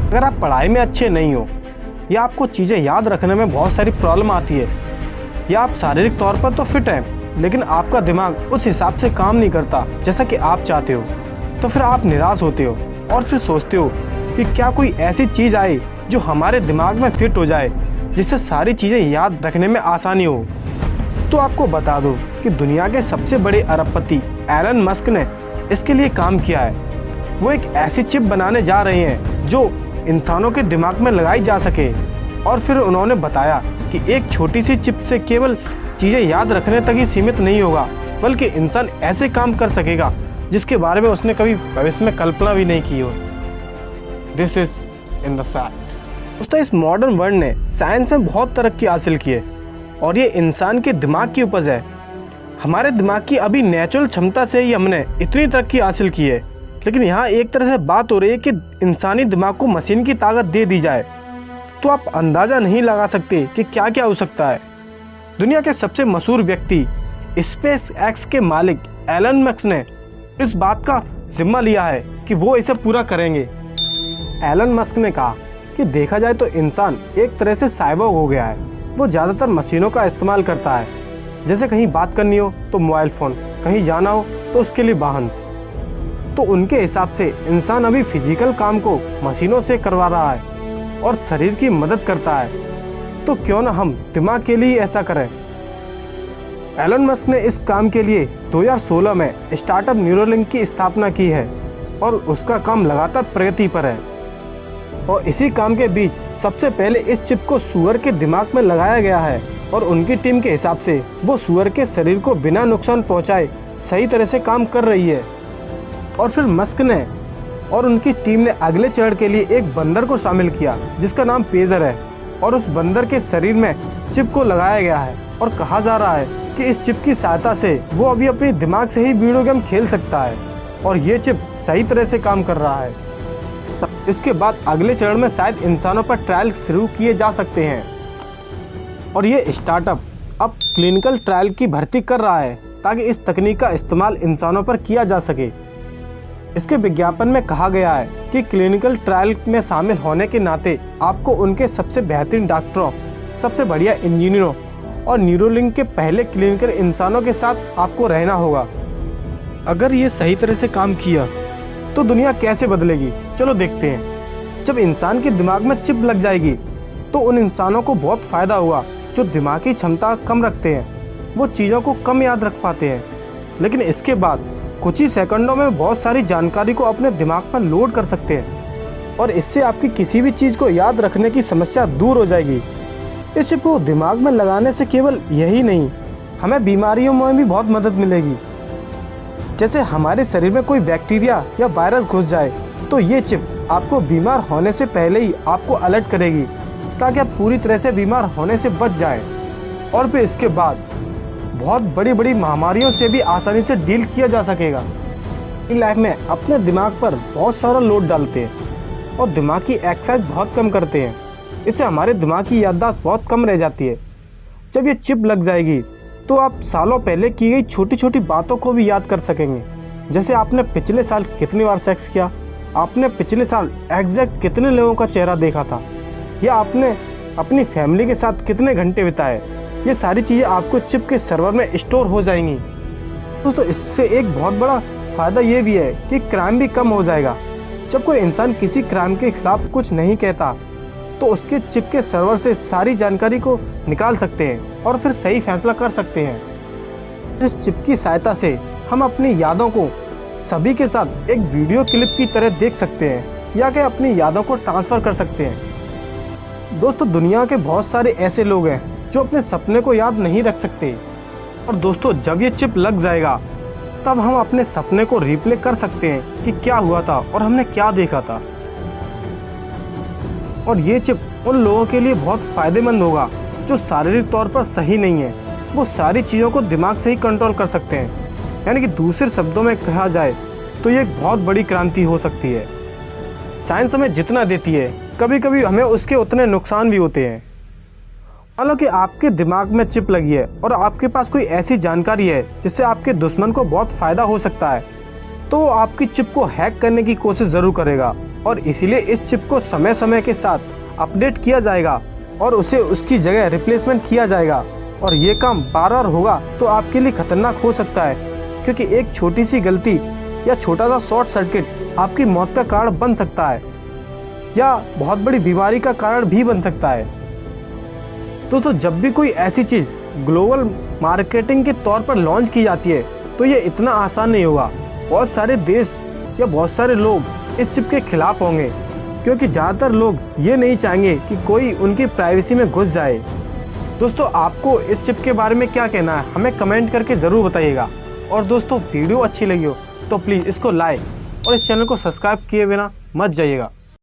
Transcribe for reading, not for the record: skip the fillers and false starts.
अगर आप पढ़ाई में अच्छे नहीं हो या आपको चीज़ें याद रखने में बहुत सारी प्रॉब्लम आती है या आप शारीरिक तौर पर तो फिट हैं लेकिन आपका दिमाग उस हिसाब से काम नहीं करता जैसा कि आप चाहते हो, तो फिर आप निराश होते हो और फिर सोचते हो कि क्या कोई ऐसी चीज़ आए जो हमारे दिमाग में फिट हो जाए जिससे सारी चीज़ें याद रखने में आसानी हो। तो आपको बता दो कि दुनिया के सबसे बड़े अरबपति एलन मस्क ने इसके लिए काम किया है। वो एक ऐसी चिप बनाने जा रहे हैं जो इंसानों के दिमाग में लगाई जा सके, और फिर उन्होंने बताया कि एक छोटी सी चिप से केवल चीज़ें याद रखने तक ही सीमित नहीं होगा, बल्कि इंसान ऐसे काम कर सकेगा जिसके बारे में उसने कभी भविष्य में कल्पना भी नहीं की हो। This is in the fact. दोस्तों, इस मॉडर्न वर्ल्ड ने साइंस में बहुत तरक्की हासिल की है और ये इंसान के दिमाग की उपज है। हमारे दिमाग की अभी नेचुरल क्षमता से ही हमने इतनी तरक्की हासिल की है, लेकिन यहाँ एक तरह से बात हो रही है कि इंसानी दिमाग को मशीन की ताकत दे दी जाए तो आप अंदाज़ा नहीं लगा सकते कि क्या क्या हो सकता है। दुनिया के सबसे मशहूर व्यक्ति स्पेस एक्स के मालिक एलन मस्क ने इस बात का जिम्मा लिया है कि वो इसे पूरा करेंगे। एलन मस्क ने कहा कि देखा जाए तो इंसान एक तरह से साइबोर्ग हो गया है। वो ज़्यादातर मशीनों का इस्तेमाल करता है, जैसे कहीं बात करनी हो तो मोबाइल फ़ोन, कहीं जाना हो तो उसके लिए वाहन। तो उनके हिसाब से इंसान अभी फिजिकल काम को मशीनों से करवा रहा है और शरीर की मदद करता है, तो क्यों ना हम दिमाग के लिए ऐसा करें। एलन मस्क ने इस काम के लिए 2016 में स्टार्टअप न्यूरोलिंक की स्थापना की है और उसका काम लगातार प्रगति पर है। और इसी काम के बीच सबसे पहले इस चिप को सूअर के दिमाग में लगाया गया है और उनकी टीम के हिसाब से वो सूअर के शरीर को बिना नुकसान पहुंचाए सही तरह से काम कर रही है। और फिर मस्क ने और उनकी टीम ने अगले चरण के लिए एक बंदर को शामिल किया जिसका नाम पेजर है, और उस बंदर के शरीर में चिप को लगाया गया है और कहा जा रहा है कि इस चिप की सहायता से वो अभी अपने दिमाग से ही वीडियो गेम खेल सकता है और ये चिप सही तरह से काम कर रहा है। इसके बाद अगले चरण में शायद इंसानों पर ट्रायल शुरू किए जा सकते हैं और ये स्टार्टअप अब क्लिनिकल ट्रायल की भर्ती कर रहा है ताकि इस तकनीक का इस्तेमाल इंसानों पर किया जा सके। इसके विज्ञापन में कहा गया है कि क्लिनिकल ट्रायल में शामिल होने के नाते आपको उनके सबसे बेहतरीन डॉक्टरों, सबसे बढ़िया इंजीनियरों और न्यूरोलिंक के पहले क्लिनिकल इंसानों के साथ आपको रहना होगा। अगर ये सही तरह से काम किया तो दुनिया कैसे बदलेगी, चलो देखते हैं। जब इंसान के दिमाग में चिप लग जाएगी तो उन इंसानों को बहुत फ़ायदा होगा जो दिमागी क्षमता कम रखते हैं, वो चीज़ों को कम याद रख पाते हैं, लेकिन इसके बाद कुछ ही सेकंडों में बहुत सारी जानकारी को अपने दिमाग पर लोड कर सकते हैं और इससे आपकी किसी भी चीज़ को याद रखने की समस्या दूर हो जाएगी। इस चिप को दिमाग में लगाने से केवल यही नहीं, हमें बीमारियों में भी बहुत मदद मिलेगी। जैसे हमारे शरीर में कोई बैक्टीरिया या वायरस घुस जाए तो ये चिप आपको बीमार होने से पहले ही आपको अलर्ट करेगी ताकि आप पूरी तरह से बीमार होने से बच जाएं। और फिर इसके बाद बहुत बड़ी बड़ी महामारियों से भी आसानी से डील किया जा सकेगा। अपनी लाइफ में अपने दिमाग पर बहुत सारा लोड डालते हैं और दिमाग की एक्सरसाइज बहुत कम करते हैं, इससे हमारे दिमाग की याददाश्त बहुत कम रह जाती है। जब ये चिप लग जाएगी तो आप सालों पहले की गई छोटी छोटी बातों को भी याद कर सकेंगे, जैसे आपने पिछले साल कितनी बार सेक्स किया, आपने पिछले साल एग्जैक्ट कितने लोगों का चेहरा देखा था, या आपने अपनी फैमिली के साथ कितने घंटे बिताए। ये सारी चीज़ें आपको चिप के सर्वर में स्टोर हो जाएंगी। दोस्तों, इससे एक बहुत बड़ा फ़ायदा ये भी है कि क्राइम भी कम हो जाएगा। जब कोई इंसान किसी क्राइम के खिलाफ कुछ नहीं कहता तो उसके चिप के सर्वर से सारी जानकारी को निकाल सकते हैं और फिर सही फैसला कर सकते हैं। इस चिप की सहायता से हम अपनी यादों को सभी के साथ एक वीडियो क्लिप की तरह देख सकते हैं या कि अपनी यादों को ट्रांसफ़र कर सकते हैं। दोस्तों, दुनिया के बहुत सारे ऐसे लोग हैं जो अपने सपने को याद नहीं रख सकते, और दोस्तों जब ये चिप लग जाएगा तब हम अपने सपने को रिप्ले कर सकते हैं कि क्या हुआ था और हमने क्या देखा था। और ये चिप उन लोगों के लिए बहुत फ़ायदेमंद होगा जो शारीरिक तौर पर सही नहीं है, वो सारी चीज़ों को दिमाग से ही कंट्रोल कर सकते हैं। यानी कि दूसरे शब्दों में कहा जाए तो ये एक बहुत बड़ी क्रांति हो सकती है। साइंस हमें जितना देती है कभी कभी हमें उसके उतने नुकसान भी होते हैं। मान लो कि आपके दिमाग में चिप लगी है और आपके पास कोई ऐसी जानकारी है जिससे आपके दुश्मन को बहुत फ़ायदा हो सकता है, तो वो आपकी चिप को हैक करने की कोशिश ज़रूर करेगा और इसीलिए इस चिप को समय समय के साथ अपडेट किया जाएगा और उसे उसकी जगह रिप्लेसमेंट किया जाएगा। और ये काम बार बार होगा तो आपके लिए खतरनाक हो सकता है, क्योंकि एक छोटी सी गलती या छोटा सा शॉर्ट सर्किट आपकी मौत का कारण बन सकता है या बहुत बड़ी बीमारी का कारण भी बन सकता है। दोस्तों, जब भी कोई ऐसी चीज़ ग्लोबल मार्केटिंग के तौर पर लॉन्च की जाती है तो ये इतना आसान नहीं होगा। बहुत सारे देश या बहुत सारे लोग इस चिप के खिलाफ होंगे, क्योंकि ज़्यादातर लोग ये नहीं चाहेंगे कि कोई उनकी प्राइवेसी में घुस जाए। दोस्तों, आपको इस चिप के बारे में क्या कहना है हमें कमेंट करके ज़रूर बताइएगा। और दोस्तों, वीडियो अच्छी लगी हो तो प्लीज़ इसको लाइक और इस चैनल को सब्सक्राइब किए बिना मत जाइएगा।